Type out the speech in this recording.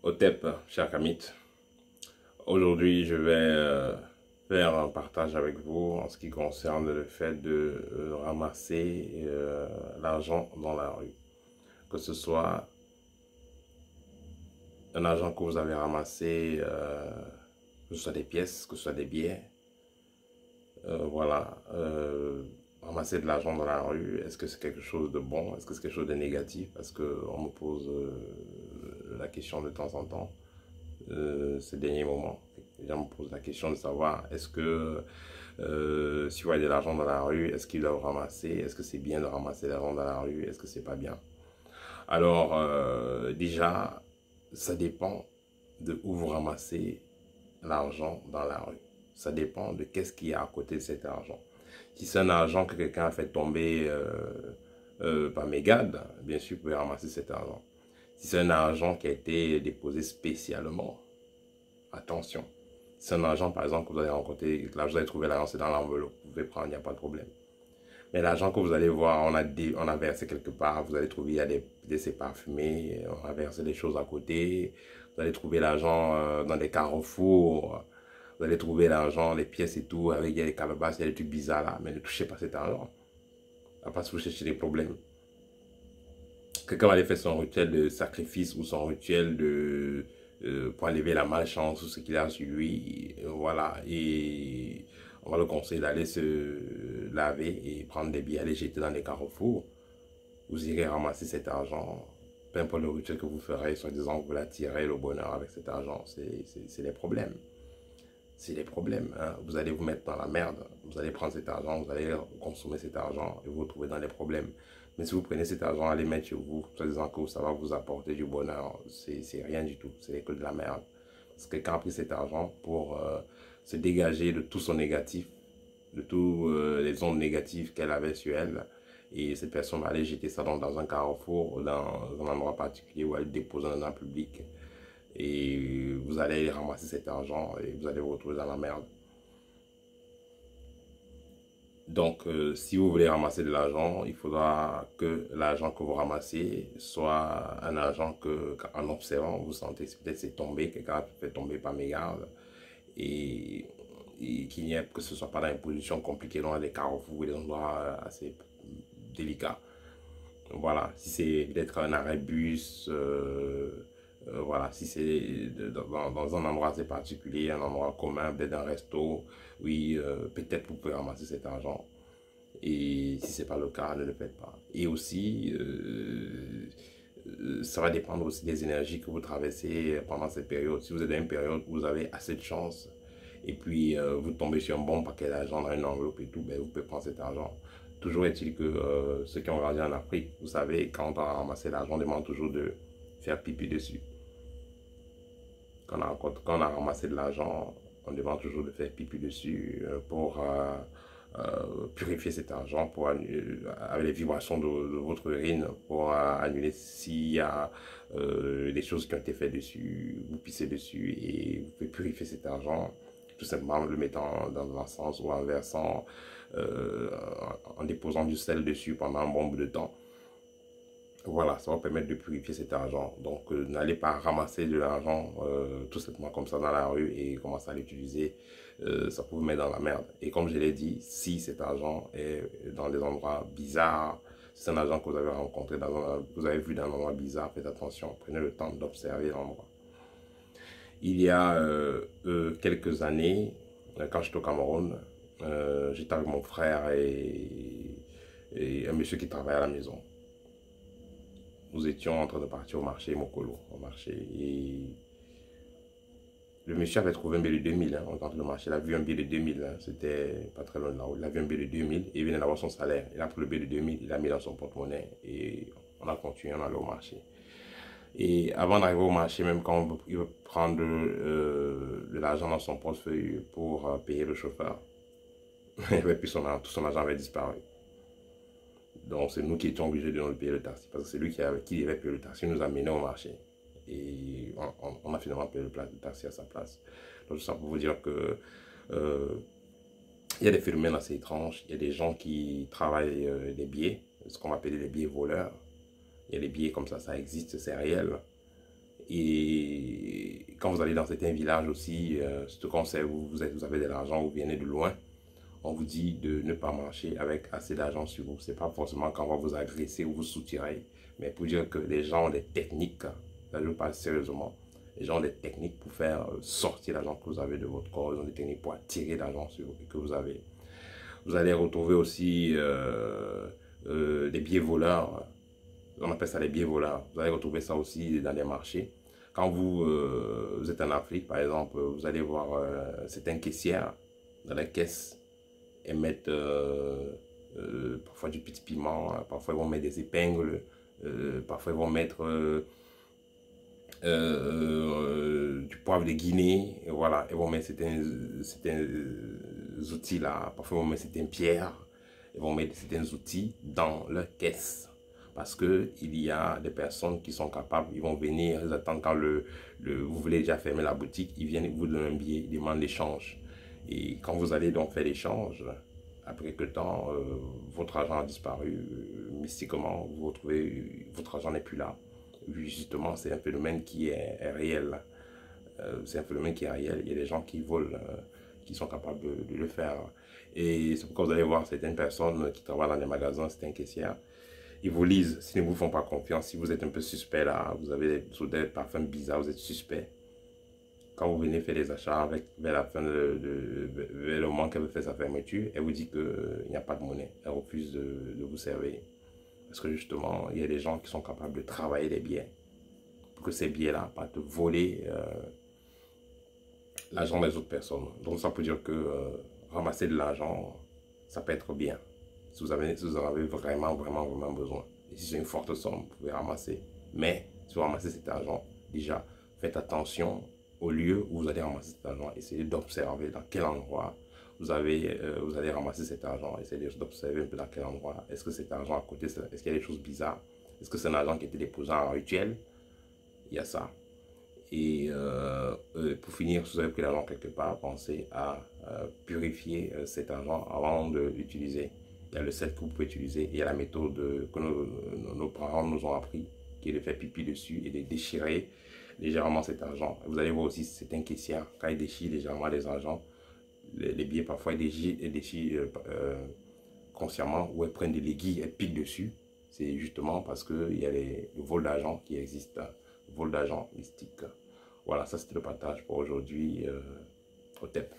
Otep, cher Kamit. Aujourd'hui, je vais faire un partage avec vous en ce qui concerne le fait de ramasser l'argent dans la rue. Que ce soit un argent que vous avez ramassé, que ce soit des pièces, que ce soit des billets. Voilà. Ramasser de l'argent dans la rue, est-ce que c'est quelque chose de bon? Est-ce que c'est quelque chose de négatif? Parce qu'on me pose la question de temps en temps. Ces derniers moments. Les gens me posent la question de savoir est-ce que si vous avez de l'argent dans la rue, est-ce qu'ils doivent ramasser? Est-ce que c'est bien de ramasser de l'argent dans la rue? Est-ce que c'est pas bien? Alors, déjà, ça dépend de où vous ramassez l'argent dans la rue. Ça dépend de qu'est-ce qu'il y a à côté de cet argent. Si c'est un argent que quelqu'un a fait tomber par mégarde, bien sûr, vous pouvez ramasser cet argent. Si c'est un argent qui a été déposé spécialement, attention. Si c'est un argent, par exemple, que vous allez rencontrer, là, vous allez trouver l'argent, c'est dans l'enveloppe. Vous pouvez prendre, il n'y a pas de problème. Mais l'argent que vous allez voir, on a versé quelque part, vous allez trouver, il y a des décès parfumés, on a versé des choses à côté. Vous allez trouver l'argent dans des carrefours. Vous allez trouver l'argent, les pièces et tout, avec des calebasses, il y a des trucs bizarres là. Mais ne touchez pas cet argent. À part si vous cherchez des problèmes. Quelqu'un va aller faire son rituel de sacrifice ou son rituel de pour enlever la malchance ou ce qu'il a sur lui, voilà, et on va le conseiller d'aller se laver et prendre des billets, les jeter dans les carrefours. Vous irez ramasser cet argent, peu importe le rituel que vous ferez, soi-disant vous l'attirez le bonheur avec cet argent, c'est des problèmes. C'est des problèmes, hein. Vous allez vous mettre dans la merde, vous allez prendre cet argent, vous allez consommer cet argent et vous retrouver dans les problèmes. Mais si vous prenez cet argent, allez mettre sur vous, soi-disant que ça va vous apporter du bonheur, c'est rien du tout, c'est que de la merde. Parce que quelqu'un a pris cet argent pour se dégager de tout son négatif, de toutes les ondes négatives qu'elle avait sur elle. Et cette personne va aller jeter ça dans un carrefour, dans un endroit particulier où elle le dépose dans un public. Et vous allez ramasser cet argent et vous allez vous retrouver dans la merde. Donc, si vous voulez ramasser de l'argent, il faudra que l'argent que vous ramassez soit un argent que, en observant, vous sentez peut-être c'est tombé, quelqu'un a fait tomber par mégarde, et, qu'il n'y ait que ce soit pas dans une position compliquée, dans des carrefours ou des endroits assez délicats. Voilà, si c'est peut-être un arrêt bus, voilà, si c'est dans un endroit assez particulier, un endroit commun, peut-être un resto, oui, peut-être vous pouvez ramasser cet argent. Et si ce n'est pas le cas, ne le faites pas. Et aussi, ça va dépendre aussi des énergies que vous traversez pendant cette période. Si vous êtes dans une période où vous avez assez de chance, et puis vous tombez sur un bon paquet d'argent dans une enveloppe et tout, ben, vous pouvez prendre cet argent. Toujours est-il que ceux qui ont grandi en Afrique, vous savez, quand on a ramassé l'argent, on demande toujours de faire pipi dessus. Quand on a ramassé de l'argent, on demande toujours de faire pipi dessus pour purifier cet argent, pour avec les vibrations de votre urine, pour annuler s'il y a des choses qui ont été faites dessus, vous pissez dessus et vous pouvez purifier cet argent, tout simplement en le mettant dans l'encens ou en versant, en déposant du sel dessus pendant un bon bout de temps. Voilà, ça va permettre de purifier cet argent. Donc, n'allez pas ramasser de l'argent tout simplement comme ça dans la rue et commencer à l'utiliser. Ça peut vous mettre dans la merde. Et comme je l'ai dit, si cet argent est dans des endroits bizarres, si c'est un argent que vous avez rencontré, vous avez vu dans un endroit bizarre, faites attention. Prenez le temps d'observer l'endroit. Il y a quelques années, quand j'étais au Cameroun, j'étais avec mon frère et un monsieur qui travaillait à la maison. Nous étions en train de partir au marché Mokolo, au marché, et le monsieur avait trouvé un billet de 2000, hein, on rentre le marché, il a vu un billet de 2000, hein, c'était pas très loin de là, il a vu un billet de 2000, et il venait d'avoir son salaire, il a pris le billet de 2000, il l'a mis dans son porte-monnaie, et on a continué, on allait au marché. Et avant d'arriver au marché, même quand il veut prendre de l'argent dans son portefeuille pour payer le chauffeur, il avait plus tout son argent avait disparu. Donc, c'est nous qui étions obligés de nous payer le taxi. Parce que c'est lui qui devait payer le taxi, nous a menés au marché. Et on a finalement payé le taxi à sa place. Donc, ça pour vous dire que il y a des phénomènes assez étranges. Il y a des gens qui travaillent des billets, ce qu'on va appeler les billets voleurs. Il y a des billets comme ça existe, c'est réel. Et quand vous allez dans certains villages aussi, surtout quand vous avez de l'argent, vous venez de loin, on vous dit de ne pas marcher avec assez d'argent sur vous. C'est pas forcément qu'on va vous agresser ou vous soutirer, mais pour dire que les gens ont des techniques, là je parle sérieusement, les gens ont des techniques pour faire sortir l'argent que vous avez de votre corps, ils ont des techniques pour attirer l'argent sur vous que vous avez. Vous allez retrouver aussi des billets voleurs, on appelle ça les billets voleurs. Vous allez retrouver ça aussi dans les marchés. Quand vous êtes en Afrique, par exemple, vous allez voir certaines caissières dans les caisses et mettre parfois du petit piment, parfois ils vont mettre des épingles, parfois ils vont mettre du poivre de Guinée, et voilà, ils vont mettre certains outils là, parfois ils vont mettre certaines pierres, ils vont mettre certains outils dans leur caisse. Parce que il y a des personnes qui sont capables, ils vont venir, ils attendent quand vous voulez déjà fermer la boutique, ils viennent vous donner un billet, ils demandent l'échange. Et quand vous allez donc faire l'échange, après quelque temps, votre argent a disparu, mystiquement, vous retrouvez, votre argent n'est plus là. Justement, c'est un phénomène qui est réel. C'est un phénomène qui est réel. Il y a des gens qui volent, qui sont capables de le faire. Et c'est pourquoi vous allez voir certaines personnes qui travaillent dans les magasins, certaines caissières, ils vous lisent, s'ils ne vous font pas confiance, si vous êtes un peu suspect là, vous avez des parfums bizarres, vous êtes suspect. Quand vous venez faire les achats vers la fin vers le moment qu'elle veut faire sa fermeture, elle vous dit qu'il n'y a pas de monnaie. Elle refuse de vous servir. Parce que justement, il y a des gens qui sont capables de travailler les billets. Pour que ces billets-là, pas te voler l'argent des autres personnes. Donc ça peut dire que ramasser de l'argent, ça peut être bien. Si vous en avez vraiment, vraiment, vraiment besoin. Et si c'est une forte somme, vous pouvez ramasser. Mais si vous ramassez cet argent, déjà, faites attention au lieu où vous allez ramasser cet argent. Essayez d'observer dans quel endroit vous allez ramasser cet argent. Essayez d'observer un peu dans quel endroit. Est-ce que cet argent à côté, est-ce qu'il y a des choses bizarres? Est-ce que c'est un argent qui a été déposé en rituel? Il y a ça. Et pour finir, si vous avez pris l'argent quelque part, pensez à purifier cet argent avant de l'utiliser. Il y a le sel que vous pouvez utiliser et il y a la méthode que nos parents nous ont appris, qui est de faire pipi dessus et de déchirer légèrement cet argent. Vous allez voir aussi certains caissières, quand ils déchirent légèrement les argents, les billets parfois ils déchirent consciemment ou elles prennent des aiguilles, elles piquent dessus. C'est justement parce qu'il y a le vol d'argent qui existe, le vol d'argent mystique. Voilà, ça c'était le partage pour aujourd'hui au TEP.